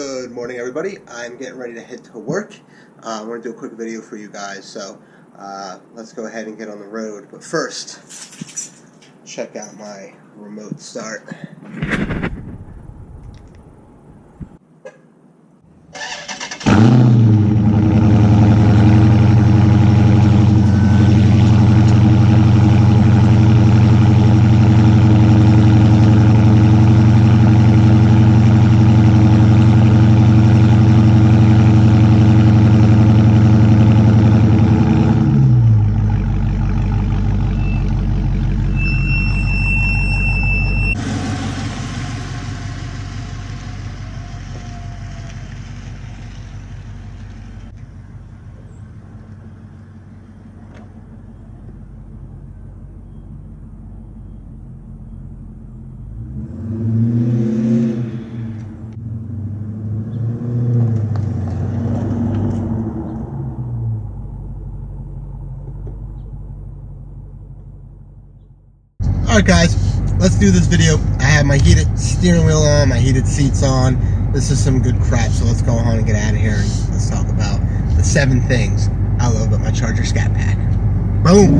Good morning, everybody. I'm getting ready to head to work. I'm going to do a quick video for you guys, so let's go ahead and get on the road. But first, check out my remote start. Alright guys, let's do this video. I have my heated steering wheel on, my heated seats on. This is some good crap, so let's go on and get out of here and let's talk about the 7 things I love about my Charger Scat Pack. Boom!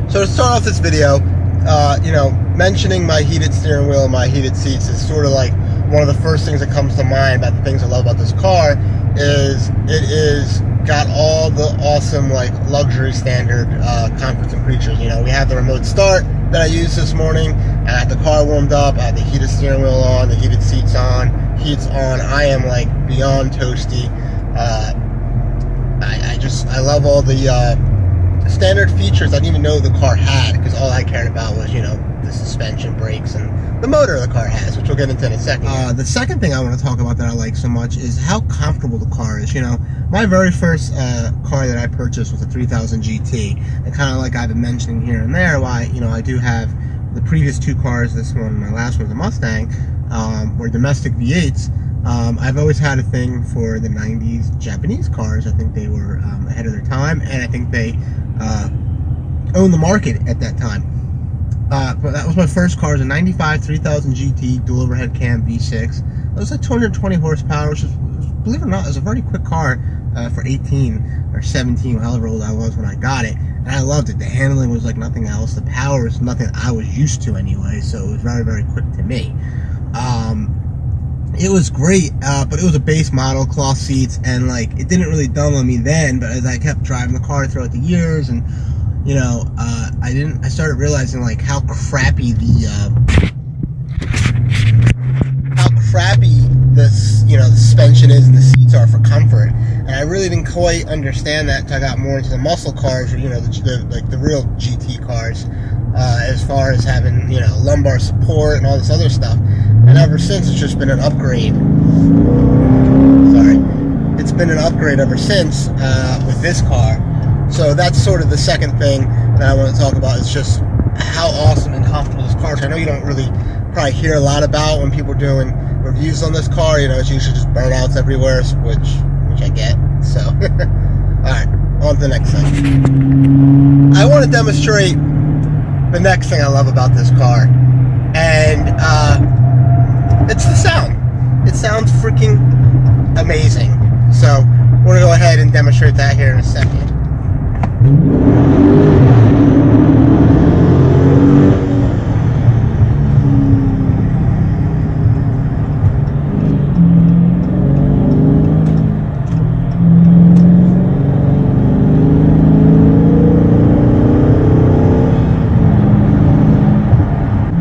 So to start off this video, mentioning my heated steering wheel and my heated seats is sort of like one of the first things that comes to mind about the things I love about this car. Is it is got all the awesome luxury standard comforts and features. We have the remote start that I used this morning. I had the car warmed up, I had the heated steering wheel on, the heated seats on, heat's on. I am beyond toasty. I love all the standard features I didn't even know the car had, because all I cared about was the suspension, brakes, and the motor the car has, which we'll get into in a second. The second thing I want to talk about that I like so much is how comfortable the car is. My very first car that I purchased was a 3000 GT, and kind of like I've been mentioning here and there, why I do have the previous 2 cars. This one, my last one was a Mustang, were domestic V8s. I've always had a thing for the 90s Japanese cars. I think they were ahead of their time, and I think they owned the market at that time. But that was my first car. It was a 95 3000 GT dual overhead cam V6. It was 220 horsepower, which is, believe it or not, it was a very quick car for 18 or 17, however old I was when I got it. And I loved it. The handling was like nothing else. The power was nothing I was used to anyway, so it was very, very quick to me. It was great, but it was a base model, cloth seats, and it didn't really dawn on me then, but as I kept driving the car throughout the years, and I started realizing how crappy the suspension is and the seats are for comfort. And I really didn't quite understand that until I got more into the muscle cars, or the real GT cars, as far as having lumbar support and all this other stuff. And ever since, it's just been an upgrade. Sorry, it's been an upgrade ever since with this car. So that's sort of the second thing that I want to talk about, is just how awesome and comfortable this car is. I know you don't really probably hear a lot about when people are doing reviews on this car. It's usually just burnouts everywhere, which I get. So, alright, on to the next thing. I want to demonstrate the next thing I love about this car, and it's the sound. It sounds freaking amazing. So, we're going to go ahead and demonstrate that here in a second.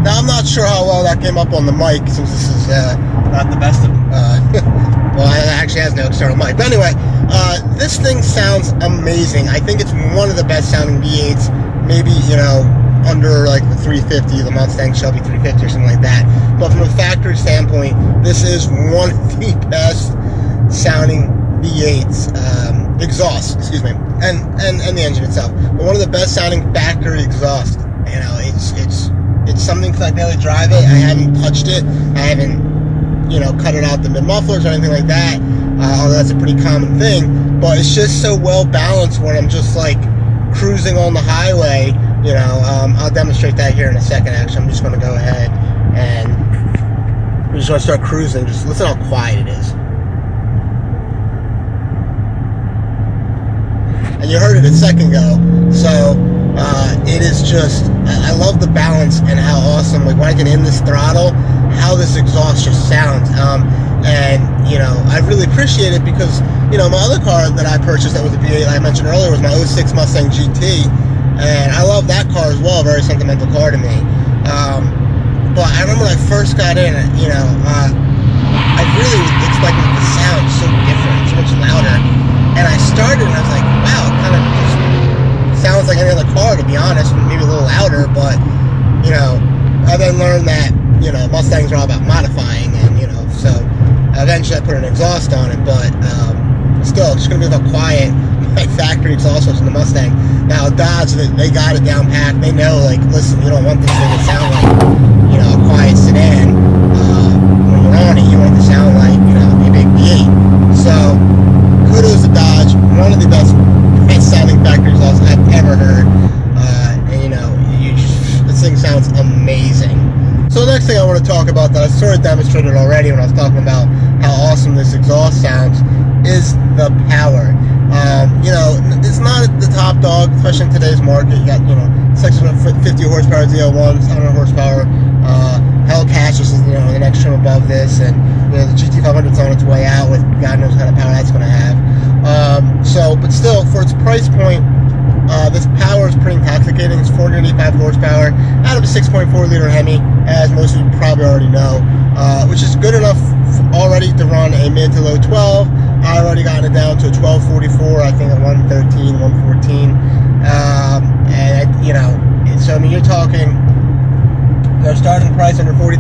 Now I'm not sure how well that came up on the mic, since this is not the best of well, it actually has no external mic. But anyway, this thing sounds amazing. I think it's one of the best sounding V8s, maybe, under the 350, the Mustang Shelby 350 or something like that. But from a factory standpoint, this is one of the best sounding V8s, exhaust, excuse me, and the engine itself. But one of the best sounding factory exhaust. It's something, because I barely drive it. I haven't touched it. I haven't cut it out the mid-mufflers or anything like that, although that's a pretty common thing. But it's just so well balanced when I'm just cruising on the highway, you know, I'll demonstrate that here in a second. Actually, I'm just going to go ahead and we're just going to start cruising. Just listen how quiet it is. And you heard it a second ago. So it is just, I love the balance and how awesome, like when I get in this throttle, how this exhaust just sounds. And, you know, I really appreciate it because, you know, my other car that I purchased that was a V8 I mentioned earlier was my 06 Mustang GT. And I love that car as well, very sentimental car to me. But I remember when I first got in, you know, I really was expecting it to sound so different, so much louder. And I started and I was like, wow, it kind of just sounds like any other car, to be honest, maybe a little louder. But, you know, I then learned that, you know, Mustangs are all about modifying, and, you know, so eventually I put an exhaust on it, but still, it's just going to be about quiet. My factory exhaust was in the Mustang. Now, Dodge, they got it down pat. They know, like, listen, you don't want this thing to sound like, you know, a quiet sedan. When you're on it, you want it to sound like, you know, a big V8. So, kudos to Dodge. One of the best sounding factory exhausts I've ever heard. And, you know, this thing sounds amazing. So the next thing I want to talk about that I sort of demonstrated already when I was talking about how awesome this exhaust sounds is the power. You know, it's not the top dog, especially in today's market. You got, you know, 650 horsepower ZL1s, 100 horsepower Hellcats, is, you know, the next trim above this, and, you know, the GT500's on its way out with God knows what kind of power that's going to have. But still, for its price point, this power is pretty intoxicating. It's 485 horsepower out of a 6.4 liter Hemi, as most of you probably already know, which is good enough already to run a mid to low 12. I already gotten it down to a 1244, I think at 113, 114. And, you know, so I mean, you're talking, their starting price under $40,000.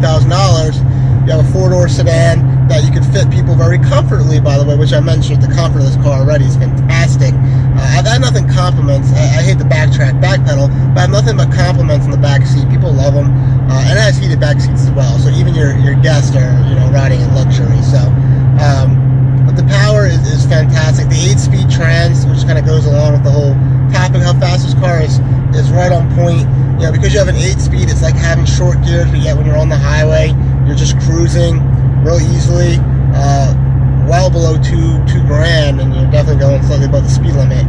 You have a four-door sedan that you can fit people very comfortably, by the way, which I mentioned, the comfort of this car already is fantastic. I've had nothing compliments. I hate the backpedal, but I have nothing but compliments in the back seat. People love them, and it has heated back seats as well. So even your guests are, you know, riding in luxury. So, but the power is fantastic. The 8-speed trans, which kind of goes along with the whole topic, how fast this car is right on point. You know, because you have an 8-speed, it's like having short gears, but yet when you're on the highway, you're just cruising real easily, well below two grand, and you're definitely going slightly above the speed limit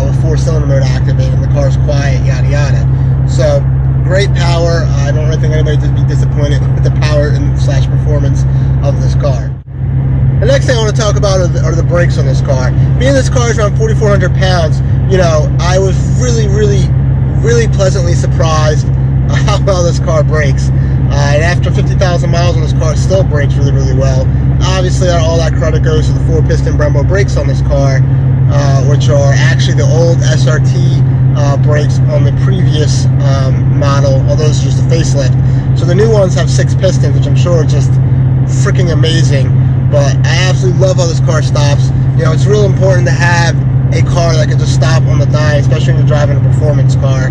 with 4-cylinder mode activated, and the car's quiet, yada yada. So great power. I don't really think anybody would be disappointed with the power and slash performance of this car. The next thing I want to talk about are the brakes on this car. Being this car is around 4,400 pounds, you know, I was really pleasantly surprised how well this car brakes. And after 50,000 miles on this car, it still brakes really well. Obviously, all that credit goes to the 4-piston Brembo brakes on this car, which are actually the old SRT brakes on the previous model, although it's just a facelift. So the new ones have 6 pistons, which I'm sure are just freaking amazing. But I absolutely love how this car stops. You know, it's real important to have a car that can just stop on the dime, especially when you're driving a performance car.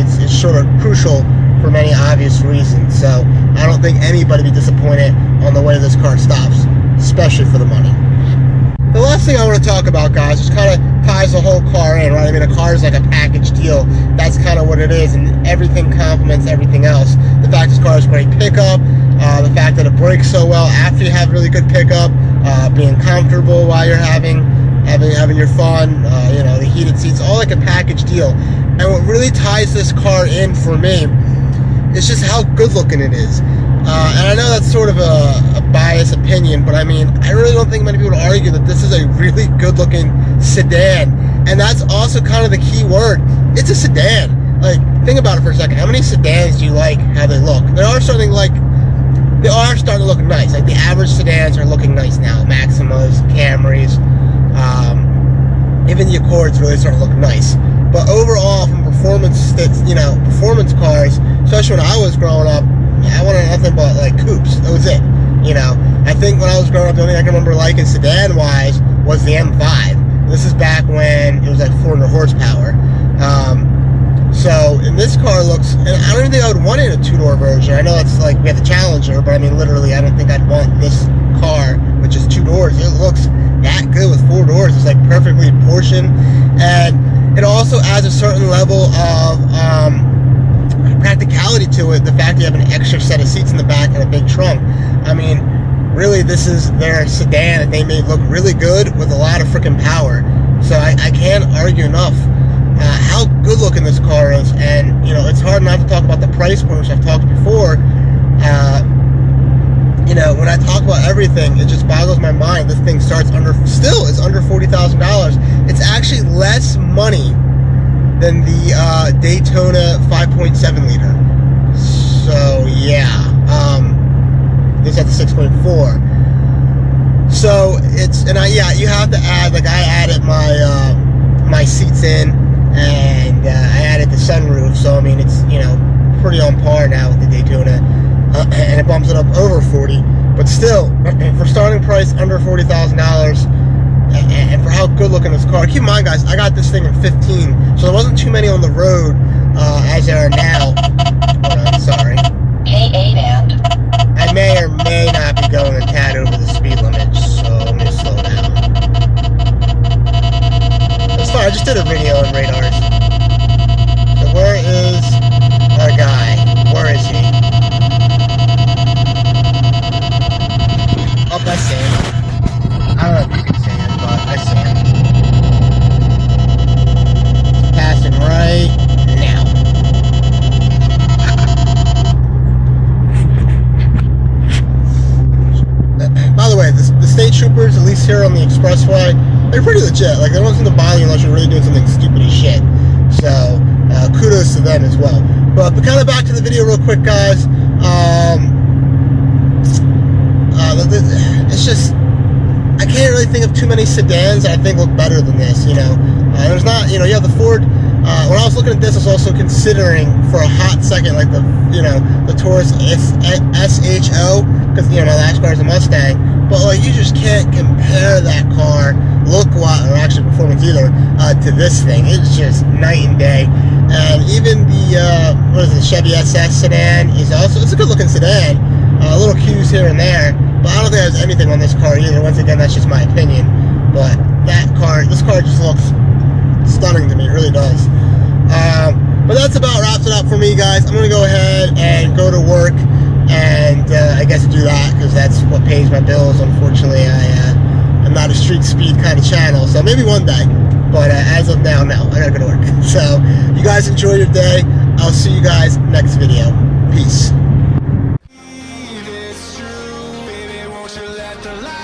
It's sort of crucial for many obvious reasons. So I don't think anybody would be disappointed on the way this car stops, especially for the money. The last thing I want to talk about, guys, just kind of ties the whole car in, right? I mean, a car is like a package deal. That's kind of what it is, and everything complements everything else. The fact this car has great pickup, the fact that it brakes so well after you have really good pickup, being comfortable while you're having your fun, you know, the heated seats, all like a package deal. And what really ties this car in for me is just how good looking it is. And I know that's sort of a biased opinion, but I mean, I really don't think many people would argue that this is a really good looking sedan. And that's also kind of the key word. It's a sedan. Like, think about it for a second. How many sedans do you like how they look? They are starting to look nice. Like, the average sedans are looking nice now. Maximas, Camrys, even the Accords really starting to look nice. But overall, from performance cars, especially when I was growing up, I wanted nothing but like coupes. That was it. You know, I think when I was growing up, the only thing I can remember liking sedan-wise was the M5. This is back when it was like 400 horsepower. So, and this car looks, and I don't even think I would want it in a 2-door version. I know it's like, we have the Challenger, but I mean, literally, I don't think I'd want this car with just 2 doors. It looks that good with 4 doors. It's like perfectly portioned, and it also adds a certain level of practicality to it. The fact that you have an extra set of seats in the back and a big trunk. I mean, really, this is their sedan that they made look really good with a lot of freaking power. So I can't argue enough how good looking this car is. And, you know, it's hard not to talk about the price point, which I've talked before. You know, when I talk about everything, it just boggles my mind. This thing starts it's under $40,000. It's actually less money than the Daytona 5.7 liter. So yeah, this at the 6.4. So it's, and you have to add, like I added my seats in, and I added the sunroof. So I mean, it's, you know, pretty on par now with the Daytona, and it bumps it up over 40. But still, for starting price under $40,000. And for how good looking this car. Keep in mind, guys, I got this thing in 15, so there wasn't too many on the road as there are now. Hold on, sorry. K8 and I may or may not be going a tad over the speed limit, so let me slow down. That's fine, I just did a video on radars. So where is our guy? Where is he? Oh, I see him. I don't know if you can see him, but I see him. Passing right now. By the way, the state troopers, at least here on the expressway, they're pretty legit. Like, they don't seem to bother you unless you're really doing something stupid as shit. So, kudos to them as well. But kind of back to the video real quick, guys. It's just, I can't really think of too many sedans that I think look better than this, you know. There's not, you know, you have the Ford. When I was looking at this, I was also considering for a hot second, like the, you know, the Taurus SHO, because, you know, my last car is a Mustang. But, like, you just can't compare that car, look-wise, or actually performance either, to this thing. It's just night and day. And even the, what is it, the Chevy SS sedan is also, it's a good-looking sedan. Little cues here and there. But I don't think there's anything on this car either. Once again, that's just my opinion. But this car just looks stunning to me. It really does. But that's about wraps it up for me, guys. I'm going to go ahead and go to work and I guess do that because that's what pays my bills. Unfortunately, I'm not a street speed kind of channel. So maybe one day. But as of now, no. I got to go to work. So you guys enjoy your day. I'll see you guys next video. Peace. The light